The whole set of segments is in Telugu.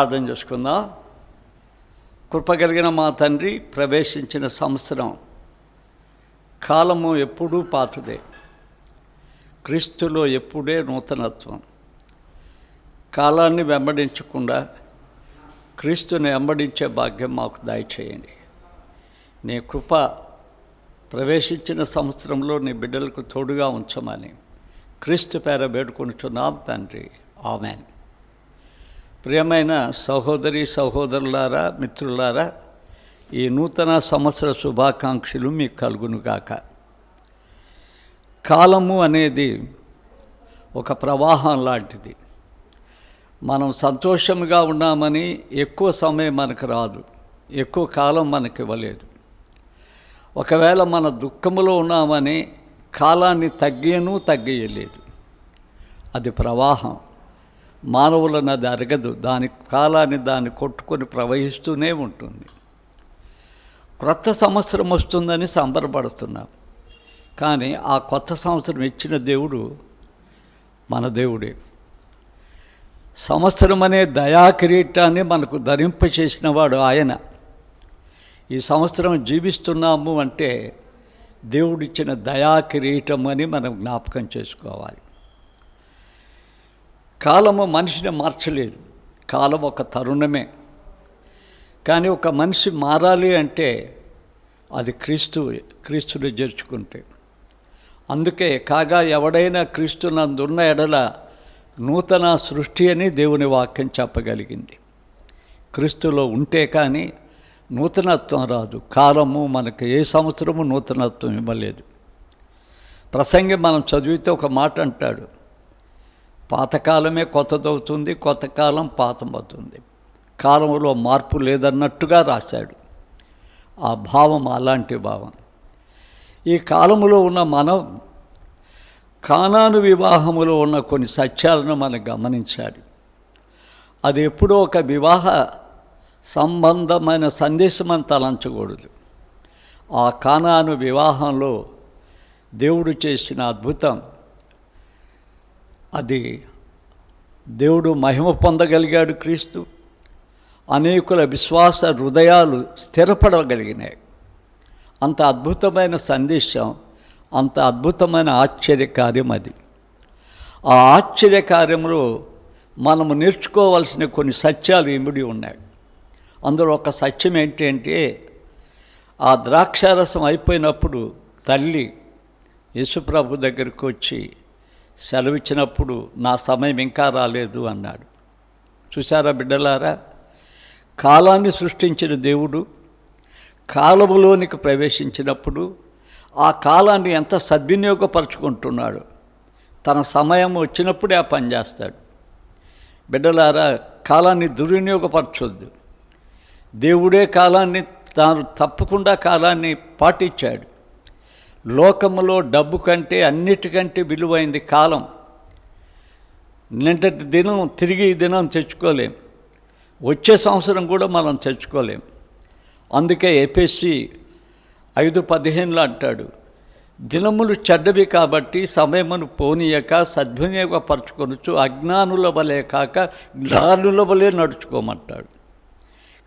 ప్రార్థన చేసుకుందాం. కృపగలిగిన మా తండ్రి, ప్రవేశించిన సంవత్సరం కాలము ఎప్పుడూ పాతదే, క్రీస్తులో ఎప్పుడే నూతనత్వం. కాలాన్ని వెంబడించకుండా క్రీస్తుని వెంబడించే భాగ్యం మాకు దయచేయండి. నీ కృప ప్రవేశించిన సంవత్సరంలో నీ బిడ్డలకు తోడుగా ఉంచమని క్రీస్తు పేర వేడుకొనుచున్నాం తండ్రి, ఆమేన్. ప్రియమైన సహోదరి సహోదరులారా, మిత్రులారా, ఈ నూతన సంవత్సర శుభాకాంక్షలు మీకు కలుగునుగాక. కాలము అనేది ఒక ప్రవాహం లాంటిది. మనం సంతోషంగా ఉన్నామని ఎక్కువ సమయం మనకు రాదు, ఎక్కువ కాలం మనకి ఇవ్వలేదు. ఒకవేళ మన దుఃఖములో ఉన్నామని కాలాన్ని తగ్గేయలేదు. అది ప్రవాహం. మానవులను అది అరగదు. దాని కాలాన్ని దాన్ని కొట్టుకొని ప్రవహిస్తూనే ఉంటుంది. క్రొత్త సంవత్సరం వస్తుందని సంబరపడుతున్నాం, కానీ ఆ కొత్త సంవత్సరం ఇచ్చిన దేవుడు మన దేవుడే. సంవత్సరం అనే దయా కిరీటాన్ని మనకు ధరింపచేసిన వాడు ఆయన. ఈ సంవత్సరం జీవిస్తున్నాము అంటే దేవుడిచ్చిన దయా కిరీటం అని మనం జ్ఞాపకం చేసుకోవాలి. కాలము మనిషిని మార్చలేదు. కాలం ఒక తరుణమే, కానీ ఒక మనిషి మారాలి అంటే అది క్రీస్తుని చేర్చుకుంటే. అందుకే కాగా ఎవడైనా క్రీస్తునందున్న ఎడల నూతన సృష్టి అని దేవుని వాక్యం చెప్పగలిగింది. క్రీస్తులో ఉంటే కానీ నూతనత్వం రాదు. కాలము మనకు ఏ సంవత్సరము నూతనత్వం ఇవ్వలేదు. ప్రసంగి మనం చదివితే ఒక మాట అంటాడు, పాతకాలమే కొత్తదవుతుంది, కొత్త కాలం పాతమవుతుంది. కాలంలో మార్పు లేదన్నట్టుగా రాశాడు. ఆ భావం అలాంటి భావం. ఈ కాలంలో ఉన్న మనం కానాను వివాహములో ఉన్న కొన్ని సత్యాలను మనం గమనించాలి. అది ఎప్పుడో ఒక వివాహ సంబంధమైన సందేశం అని తలంచకూడదు. ఆ కానాను వివాహంలో దేవుడు చేసిన అద్భుతం, అది దేవుడు మహిమ పొందగలిగాడు. క్రీస్తు అనేకుల విశ్వాస హృదయాలు స్థిరపడగలిగినాయి. అంత అద్భుతమైన సందేశం, అంత అద్భుతమైన ఆశ్చర్యకార్యం అది. ఆ ఆశ్చర్యకార్యంలో మనము నేర్చుకోవాల్సిన కొన్ని సత్యాలు ఇమిడి ఉన్నాయి. అందులో ఒక సత్యం ఏంటంటే, ఆ ద్రాక్షారసం అయిపోయినప్పుడు తల్లి యేసుప్రభు దగ్గరికి వచ్చి సెలవిచ్చినప్పుడు నా సమయం ఇంకా రాలేదు అన్నాడు. చూసారా బిడ్డలారా, కాలాన్ని సృష్టించిన దేవుడు కాలములోనికి ప్రవేశించినప్పుడు ఆ కాలాన్ని ఎంత సద్వినియోగపరుచుకుంటున్నాడు. తన సమయం వచ్చినప్పుడే ఆ పని చేస్తాడు. బిడ్డలారా, కాలాన్ని దుర్వినియోగపరచొద్దు. దేవుడే కాలాన్ని తాను తప్పకుండా కాలాన్ని పాటించాడు. లోకములో డబ్బు కంటే అన్నిటికంటే విలువైంది కాలం. నిన్నటి దినం తిరిగి ఈ దినం తెచ్చుకోలేం, వచ్చే సంవత్సరం కూడా మనం తెచ్చుకోలేం. అందుకే ఎఫెసీ 5:15 అంటాడు, దినములు చెడ్డవి కాబట్టి సమయమును పోనీయక సద్వినియోగపరచుకొనొచ్చు, అజ్ఞానుల వలె కాక జ్ఞానుల వలె నడుచుకోమంటాడు.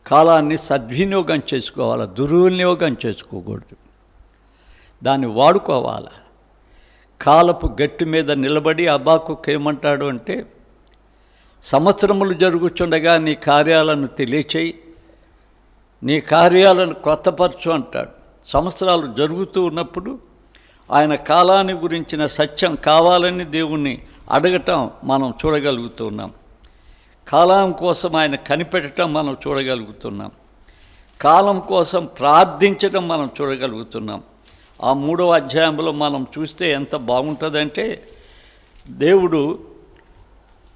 కాలాన్ని సద్వినియోగం చేసుకోవాలి, దుర్వినియోగం చేసుకోకూడదు. దాన్ని వాడుకోవాలి. కాలపు గట్టి మీద నిలబడి హబక్కూకు ఏమంటాడు అంటే, సంవత్సరములు జరుగుచుండగా నీ కార్యాలను తెలియచేయి, నీ కార్యాలను కొత్తపరచు అంటాడు. సంవత్సరాలు జరుగుతూ ఉన్నప్పుడు ఆయన కాలాన్ని గురించిన సత్యం కావాలని దేవుణ్ణి అడగటం మనం చూడగలుగుతున్నాం. కాలం కోసం ఆయన కనిపెట్టడం మనం చూడగలుగుతున్నాం. కాలం కోసం ప్రార్థించడం మనం చూడగలుగుతున్నాం. ఆ 3వ అధ్యాయంలో మనం చూస్తే ఎంత బాగుంటుందంటే, దేవుడు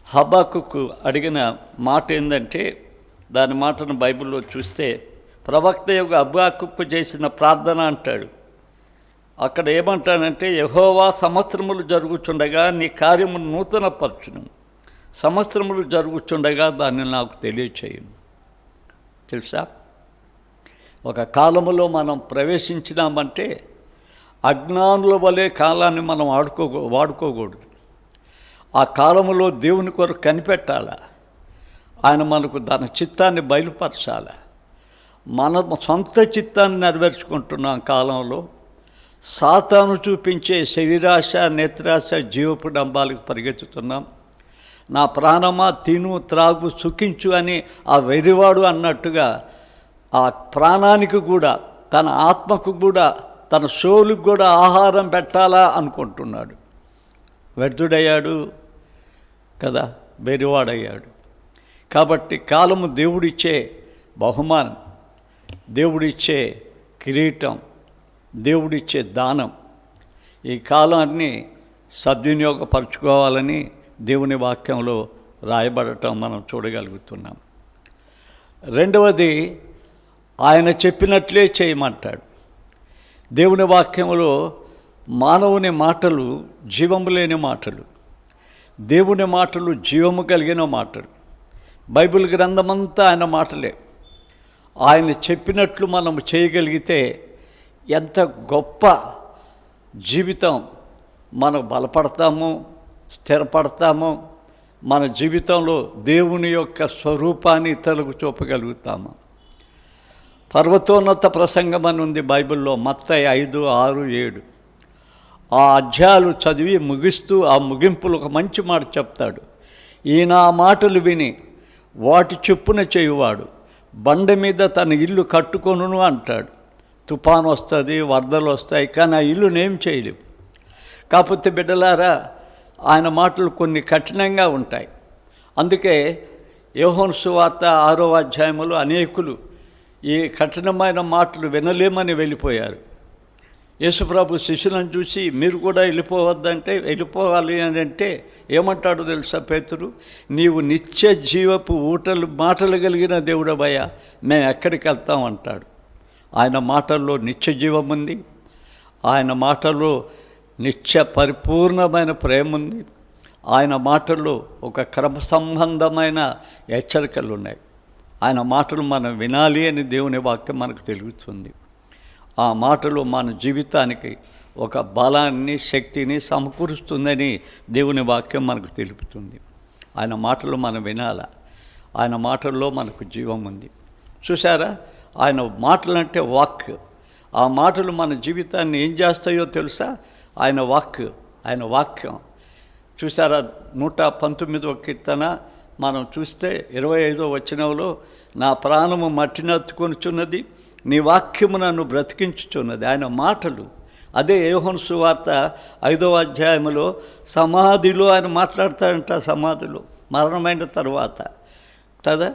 హబక్కూకు అడిగిన మాట ఏంటంటే, దాని మాటను బైబిల్లో చూస్తే ప్రవక్త యొక్క హబక్కూకు చేసిన ప్రార్థన అంటాడు. అక్కడ ఏమంటానంటే, యెహోవా సంవత్సరములు జరుగుచుండగా నీ కార్యము నూతనపరచును, సంవత్సరములు జరుగుచుండగా దాన్ని నాకు తెలియచేయును. తెలుసా, ఒక కాలములో మనం ప్రవేశించినామంటే అజ్ఞానుల వలె కాలాన్ని మనం వాడుకోకూడదు. ఆ కాలంలో దేవుని కొరకు కనిపెట్టాలా. ఆయన మనకు తన చిత్తాన్ని బయలుపరచాలి. మన సొంత చిత్తాన్ని నెరవేర్చుకుంటున్నాం కాలంలో. సాతాను చూపించే శరీరాశ, నేత్రాశ, జీవపు డంబాలకు పరిగెత్తుతున్నాం. నా ప్రాణమా తిను త్రాగు సుఖించు అని ఆ వెర్రివాడు అన్నట్టుగా ఆ ప్రాణానికి కూడా, తన ఆత్మకు కూడా, తన సోలుకు కూడా ఆహారం పెట్టాలా అనుకుంటున్నాడు. వ్యర్థుడయ్యాడు కదా, వెర్రివాడయ్యాడు. కాబట్టి కాలము దేవుడిచ్చే బహుమానం, దేవుడిచ్చే కిరీటం, దేవుడిచ్చే దానం. ఈ కాలాన్ని సద్వినియోగపరచుకోవాలని దేవుని వాక్యంలో రాయబడటం మనం చూడగలుగుతున్నాం. రెండవది, ఆయన చెప్పినట్లే చేయమంటాడు. దేవుని వాక్యంలో మానవుని మాటలు జీవము లేని మాటలు, దేవుని మాటలు జీవము కలిగిన మాటలు. బైబిల్ గ్రంథమంతా ఆయన మాటలే. ఆయన చెప్పినట్లు మనం చేయగలిగితే ఎంత గొప్ప జీవితం మనం బలపడతామో, స్థిరపడతామో. మన జీవితంలో దేవుని యొక్క స్వరూపాన్ని ఇతరులకు చూపగలుగుతాము. పర్వతోన్నత ప్రసంగం అని ఉంది బైబిల్లో, మత్తయి 5, 6, 7. ఆ అధ్యాయాలు చదివి ముగిస్తూ ఆ ముగింపులు ఒక మంచి మాట చెప్తాడు. ఈయన ఆ మాటలు విని వాటి చొప్పున చేయువాడు బండ మీద తన ఇల్లు కట్టుకొనును అంటాడు. తుఫాను వస్తుంది, వరదలు వస్తాయి, కానీ ఆ ఇల్లునేం చేయలేవు. కాకపోతే బిడ్డలారా, ఆయన మాటలు కొన్ని కఠినంగా ఉంటాయి. అందుకే యోహాను సువార్త 6వ అధ్యాయంలో అనేకులు ఈ కఠినమైన మాటలు వినలేమని వెళ్ళిపోయారు. యేసుప్రభు శిష్యులను చూసి మీరు కూడా వెళ్ళిపోవద్దంటే, వెళ్ళిపోవాలి అని అంటే ఏమంటాడు తెలుసా పేతురు? నీవు నిత్య జీవపు మాటలు కలిగిన దేవుడవయ్యా, మేము ఎక్కడికి వెళ్తాం అంటాడు. ఆయన మాటల్లో నిత్య జీవం ఉంది. ఆయన మాటల్లో నిత్య పరిపూర్ణమైన ప్రేమ ఉంది. ఆయన మాటల్లో ఒక క్రమ సంబంధమైన హెచ్చరికలు ఉన్నాయి. ఆయన మాటలు మనం వినాలి అని దేవుని వాక్యం మనకు తెలుగుతుంది. ఆ మాటలు మన జీవితానికి ఒక బలాన్ని, శక్తిని సమకూరుస్తుందని దేవుని వాక్యం మనకు తెలుపుతుంది. ఆయన మాటలు మనం వినాల. ఆయన మాటల్లో మనకు జీవం ఉంది. చూసారా, ఆయన మాటలు అంటే వాక్. ఆ మాటలు మన జీవితాన్ని ఏం చేస్తాయో తెలుసా? ఆయన వాక్, ఆయన వాక్యం. చూసారా, 119వ కీర్తన మనం చూస్తే 25వ వచనంలో, నా ప్రాణము మట్టినత్తుకొనుచున్నది, నీ వాక్యము నన్ను బ్రతికించుచున్నది. ఆయన మాటలు. అదే యోహాను సువార్త 5వ అధ్యాయంలో సమాధిలో ఆయన మాట్లాడతాడంట. సమాధిలో మరణమైన తర్వాత కదా,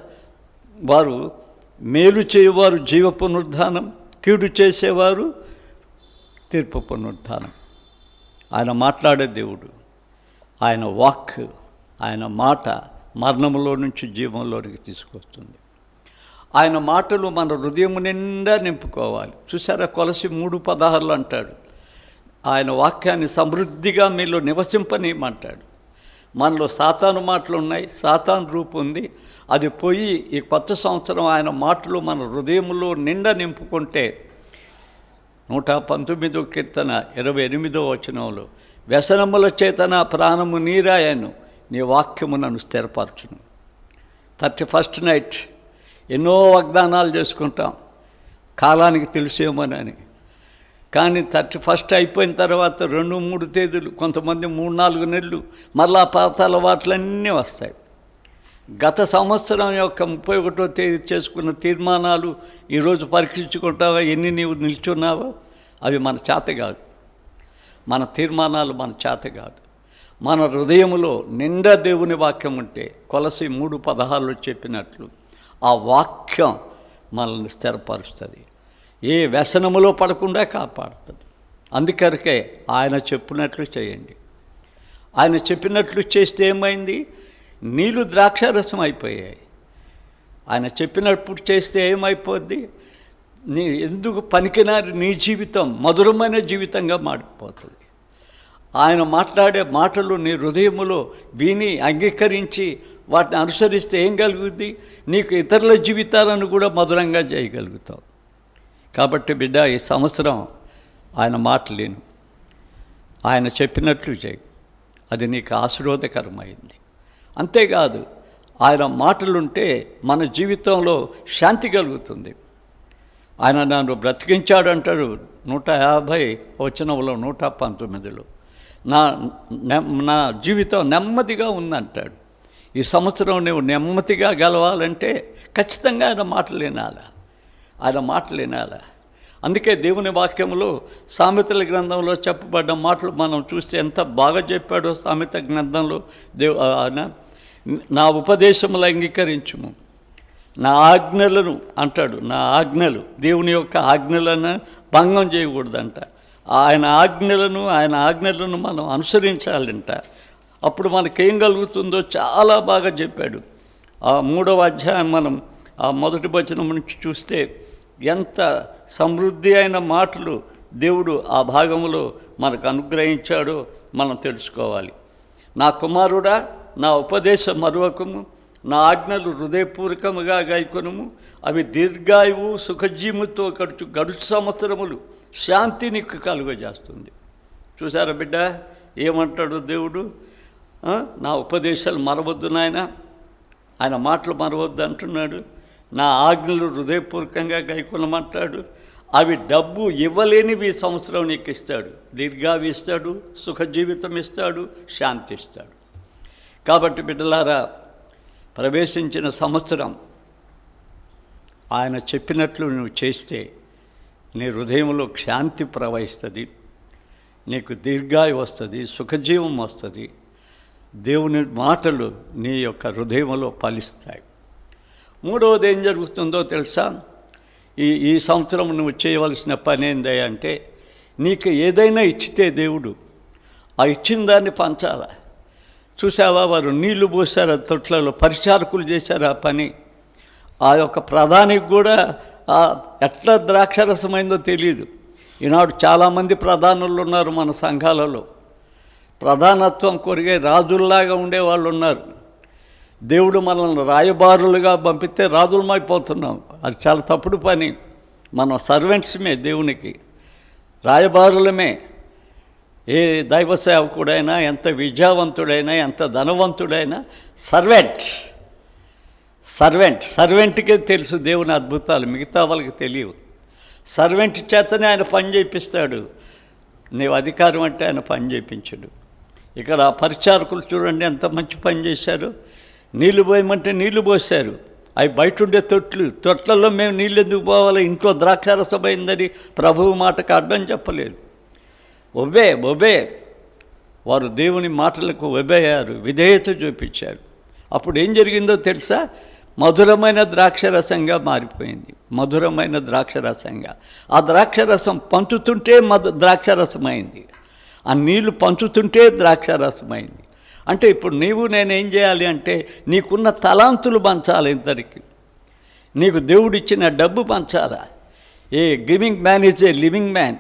వారు మేలు చేయవారు జీవ పునరుద్ధానం, కీడు చేసేవారు తీర్పు పునరుద్ధానం. ఆయన మాట్లాడే దేవుడు. ఆయన వాక్, ఆయన మాట మరణంలో నుంచి జీవంలోనికి తీసుకొస్తుంది. ఆయన మాటలు మన హృదయం నిండా నింపుకోవాలి. చూసారా, కొలసి 3:16 అంటాడు, ఆయన వాక్యాన్ని సమృద్ధిగా మీలో నివసింపనీయమంటాడు. మనలో సాతాను మాటలు ఉన్నాయి, సాతాను రూపు ఉంది. అది పోయి ఈ కొత్త సంవత్సరం ఆయన మాటలు మన హృదయంలో నిండా నింపుకుంటే 119వ కీర్తన 28వ వచనంలో, వ్యసనముల చేత నా ప్రాణము నీరాయను, నీ వాక్యము నన్ను స్థిరపరచును. 31st నైట్ ఎన్నో వాగ్దానాలు చేసుకుంటాం, కాలానికి తెలిసేమోనని. కానీ 31st అయిపోయిన తర్వాత 2-3 తేదీలు, కొంతమంది 3-4 నెలలు, మళ్ళా పాత అలవాట్లన్నీ వస్తాయి. గత సంవత్సరం యొక్క 31వ తేదీ చేసుకున్న తీర్మానాలు ఈరోజు పరీక్షించుకుంటావా? ఎన్ని నీవు నిల్చున్నావో? అవి మన చేత కాదు. మన తీర్మానాలు మన చేత కాదు. మన హృదయములో నిండా దేవుని వాక్యం ఉంటే, కొలసి 3:16 చెప్పినట్లు, ఆ వాక్యం మనల్ని స్థిరపరుస్తుంది. ఏ వ్యసనములో పడకుండా కాపాడుతుంది. అందుకరికే ఆయన చెప్పినట్లు చేయండి. ఆయన చెప్పినట్లు చేస్తే ఏమైంది? నీళ్ళు ద్రాక్షారసం అయిపోయాయి. ఆయన చెప్పినప్పుడు చేస్తే ఏమైపోద్ది? నీ ఎందుకు పనికిరాని నీ జీవితం మధురమైన జీవితంగా మారిపోతుంది. ఆయన మాట్లాడే మాటలు నీ హృదయములో విని అంగీకరించి వాటిని అనుసరిస్తే ఏం కలుగుద్ది? నీకు ఇతరుల జీవితాలను కూడా మధురంగా చేయగలుగుతావు. కాబట్టి బిడ్డ, ఈ సంవత్సరం ఆయన మాట లేను, ఆయన చెప్పినట్లు చేయి. అది నీకు ఆశీర్వాదకరమైంది. అంతేకాదు, ఆయన మాటలుంటే మన జీవితంలో శాంతి కలుగుతుంది. ఆయన నన్ను బ్రతికించాడు అంటాడు 150 వచనంలో 119లో. నా జీవితం నెమ్మదిగా ఉందంటాడు. ఈ సంవత్సరం నువ్వు నెమ్మదిగా గెలవాలంటే ఖచ్చితంగా ఆయన మాటలు వినాలి. అందుకే దేవుని వాక్యంలో సామెతల గ్రంథంలో చెప్పబడ్డ మాటలు మనం చూస్తే ఎంత బాగా చెప్పాడో. సామెత గ్రంథంలో నా ఉపదేశములు అంగీకరించుము, నా ఆజ్ఞలను అంటాడు. నా ఆజ్ఞలు, దేవుని యొక్క ఆజ్ఞలను భంగం చేయకూడదంట. ఆయన ఆజ్ఞలను మనం అనుసరించాలంట. అప్పుడు మనకేం కలుగుతుందో చాలా బాగా చెప్పాడు. ఆ 3వ అధ్యాయం మనం ఆ మొదటి వచనం నుంచి చూస్తే ఎంత సమృద్ధి అయిన మాటలు దేవుడు ఆ భాగంలో మనకు అనుగ్రహించాడో మనం తెలుసుకోవాలి. నా కుమారుడా, నా ఉపదేశం మరువకము, నా ఆజ్ఞలు హృదయపూర్వకముగా గైకొనుము, అవి దీర్ఘాయువు సుఖజీవుతో గడుచు సంవత్సరములు శాంతి నీకు కలుగజేస్తుంది. చూసారా బిడ్డ, ఏమంటాడు దేవుడు? నా ఉపదేశాలు మరవద్దు నాయన, ఆయన మాటలు మరవద్దు అంటున్నాడు. నా ఆజ్ఞలు హృదయపూర్వకంగా గైకొనమంటాడు. అవి డబ్బు ఇవ్వలేనివి ఈ సంవత్సరం నీకు ఇస్తాడు. దీర్ఘావి ఇస్తాడు, సుఖజీవితం ఇస్తాడు, శాంతి ఇస్తాడు. కాబట్టి బిడ్డలారా, ప్రవేశించిన సంవత్సరం ఆయన చెప్పినట్లు నువ్వు చేస్తే నీ హృదయంలో శాంతి ప్రవహిస్తుంది, నీకు దీర్ఘాయు వస్తుంది, సుఖజీవం వస్తుంది. దేవుని మాటలు నీ యొక్క హృదయంలో ఫలిస్తాయి. 3వది ఏం జరుగుతుందో తెలుసా? ఈ సంవత్సరం నువ్వు చేయవలసిన పని ఏంది అంటే, నీకు ఏదైనా ఇచ్చితే దేవుడు ఆ ఇచ్చిన దాన్ని పంచాల. చూసావా, వారు నీళ్లు పోసారు తొట్లలో, పరిచారకులు చేశారు ఆ పని. ఆ యొక్క ప్రధానికి కూడా ఎట్లా ద్రాక్షరసమైందో తెలియదు. ఈనాడు చాలామంది ప్రధానులు ఉన్నారు మన సంఘాలలో. ప్రధానత్వం కొరిగే రాజుల్లాగా ఉండేవాళ్ళు ఉన్నారు. దేవుడు మనల్ని రాయబారులుగా పంపిస్తే రాజులమైపోతున్నాం. అది చాలా తప్పుడు పని. మనం సర్వెంట్స్మే, దేవునికి రాయబారులమే. ఏ దైవ సేవకుడైనా, ఎంత విద్యావంతుడైనా, ఎంత ధనవంతుడైనా సర్వెంట్కే తెలుసు దేవుని అద్భుతాలు, మిగతా వాళ్ళకి తెలియవు. సర్వెంట్ చేతనే ఆయన పని చేయిస్తాడు. నీవు అధికారం అంటే ఆయన పని చేయించడు. ఇక్కడ పరిచారకులు చూడండి ఎంత మంచి పని చేశారు. నీళ్లు పోయమంటే నీళ్లు పోసారు. అవి బయట ఉండే తొట్లలో మేము నీళ్ళు ఎందుకు పోవాలి, ఇంట్లో ద్రాక్షారసమైందని ప్రభువు మాటకు అడ్డం చెప్పలేదు. ఒబే వారు దేవుని మాటలకు ఒబేయారు, విధేయత చూపించారు. అప్పుడు ఏం జరిగిందో తెలుసా? మధురమైన ద్రాక్షరసంగా మారిపోయింది. మధురమైన ద్రాక్షరసంగా ఆ ద్రాక్షరసం పంచుతుంటే ద్రాక్షరసమైంది. ఆ నీళ్లు పంచుతుంటే ద్రాక్షరసమైంది. అంటే ఇప్పుడు నేనేం చేయాలి అంటే, నీకున్న తలాంతులు పంచాలి ఇద్దరికి. నీకు దేవుడిచ్చిన డబ్బు పంచాలా. A giving man is a living man,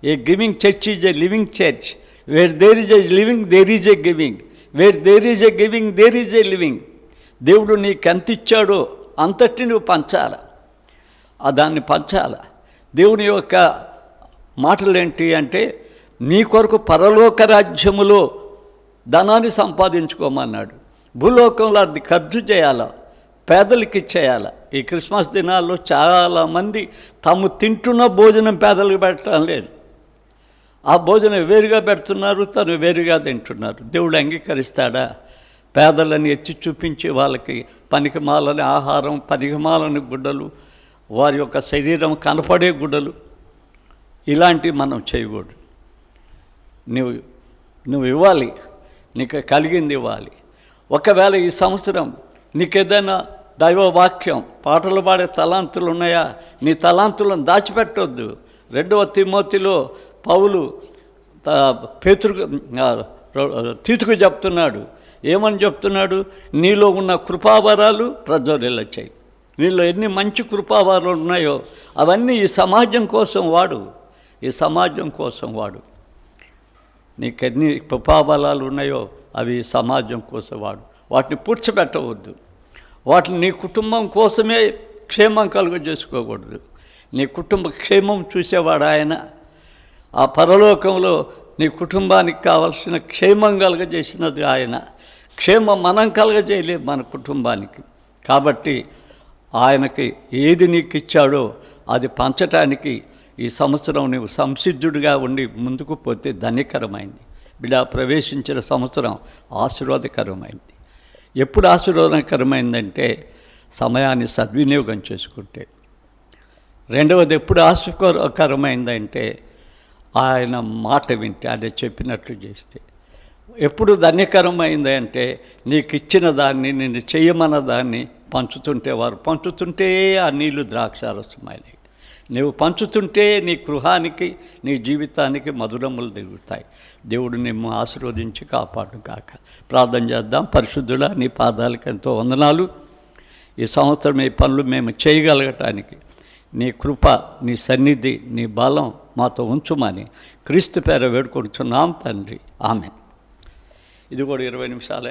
a giving church is a living church. Where there is a living there is a giving, where there is a giving there is a living. దేవుడు నీకు ఎంత ఇచ్చాడో అంతటి నువ్వు పంచాల, దాన్ని పంచాల. దేవుని యొక్క మాటలు ఏంటి అంటే, నీ కొరకు పరలోక రాజ్యములో ధనాన్ని సంపాదించుకోమన్నాడు. భూలోకంలో అది ఖర్చు చేయాలా, పేదలకి ఇచ్చేయాల. ఈ క్రిస్మస్ దినాల్లో చాలామంది తాము తింటున్న భోజనం పేదలకు పెట్టడం లేదు. ఆ భోజనం వేరుగా పెడుతున్నారు, తను వేరుగా తింటున్నారు. దేవుడు అంగీకరిస్తాడా? పేదలని ఎత్తి చూపించి వాళ్ళకి పనికిమాలని ఆహారం, పనికిమాలని గుడ్డలు, వారి యొక్క శరీరం కనపడే గుడ్డలు, ఇలాంటివి మనం చేయకూడదు. నువ్వు ఇవ్వాలి, నీకు కలిగింది ఇవ్వాలి. ఒకవేళ ఈ సంవత్సరం నీకేదైనా దైవవాక్యం, పాటలు పాడే తలాంతులు ఉన్నాయా? నీ తలాంతులను దాచిపెట్టొద్దు. 2వ తిమోతిలో పౌలు తీతుకు చెప్తున్నాడు. ఏమని చెప్తున్నాడు? నీలో ఉన్న కృపావరాలు ప్రజ్వరిల్లొచ్చాయి. నీలో ఎన్ని మంచి కృపావరాలు ఉన్నాయో అవన్నీ ఈ సమాజం కోసం వాడు. నీకెన్ని కృపాబలాలు ఉన్నాయో అవి సమాజం కోసం వాడు. వాటిని పూడ్చిపెట్టవద్దు. వాటిని నీ కుటుంబం కోసమే క్షేమం కలుగజేసుకోకూడదు. నీ కుటుంబ క్షేమం చూసేవాడు ఆయన. ఆ పరలోకంలో నీ కుటుంబానికి కావలసిన క్షేమం కలుగజేసినది ఆయన. క్షేమం మనం కలగజేయలేము మన కుటుంబానికి. కాబట్టి ఆయనకి ఏది నీకు ఇచ్చాడో అది పంచటానికి ఈ సంవత్సరం నువ్వు సంసిద్ధుడిగా ఉండి ముందుకు పోతే ధన్యకరమైంది. బిడ్డ, ప్రవేశించిన సంవత్సరం ఆశీర్వాదకరమైంది. ఎప్పుడు ఆశీర్వాదకరమైందంటే సమయాన్ని సద్వినియోగం చేసుకుంటే. రెండవది ఎప్పుడు ఆశీర్వాదకరమైందంటే ఆయన మాట వింటే, ఆయన చెప్పినట్లు చేస్తే. ఎప్పుడు ధన్యకరమైంది అంటే నీకు ఇచ్చిన దాన్ని, నిన్ను చేయమన్న దాన్ని పంచుతుంటే, వారు పంచుతుంటే ఆ నీళ్లు ద్రాక్షారసమైనవి. నువ్వు పంచుతుంటే నీ గృహానికి, నీ జీవితానికి మధురములు దిగుతాయి. దేవుడు నిన్ను ఆశీర్వదించి కాపాడు కాక. ప్రార్థన చేద్దాం. పరిశుద్ధుడా, నీ పాదాలకు ఎంతో వందనాలు. ఈ సంవత్సరం ఈ పనులు మేము చేయగలగటానికి నీ కృప, నీ సన్నిధి, నీ బలం మాతో ఉంచుమని క్రీస్తు పేర వేడుకొంటున్నాం తండ్రి. ఆమేన్. ఇది కూడా 20 నిమిషాలే.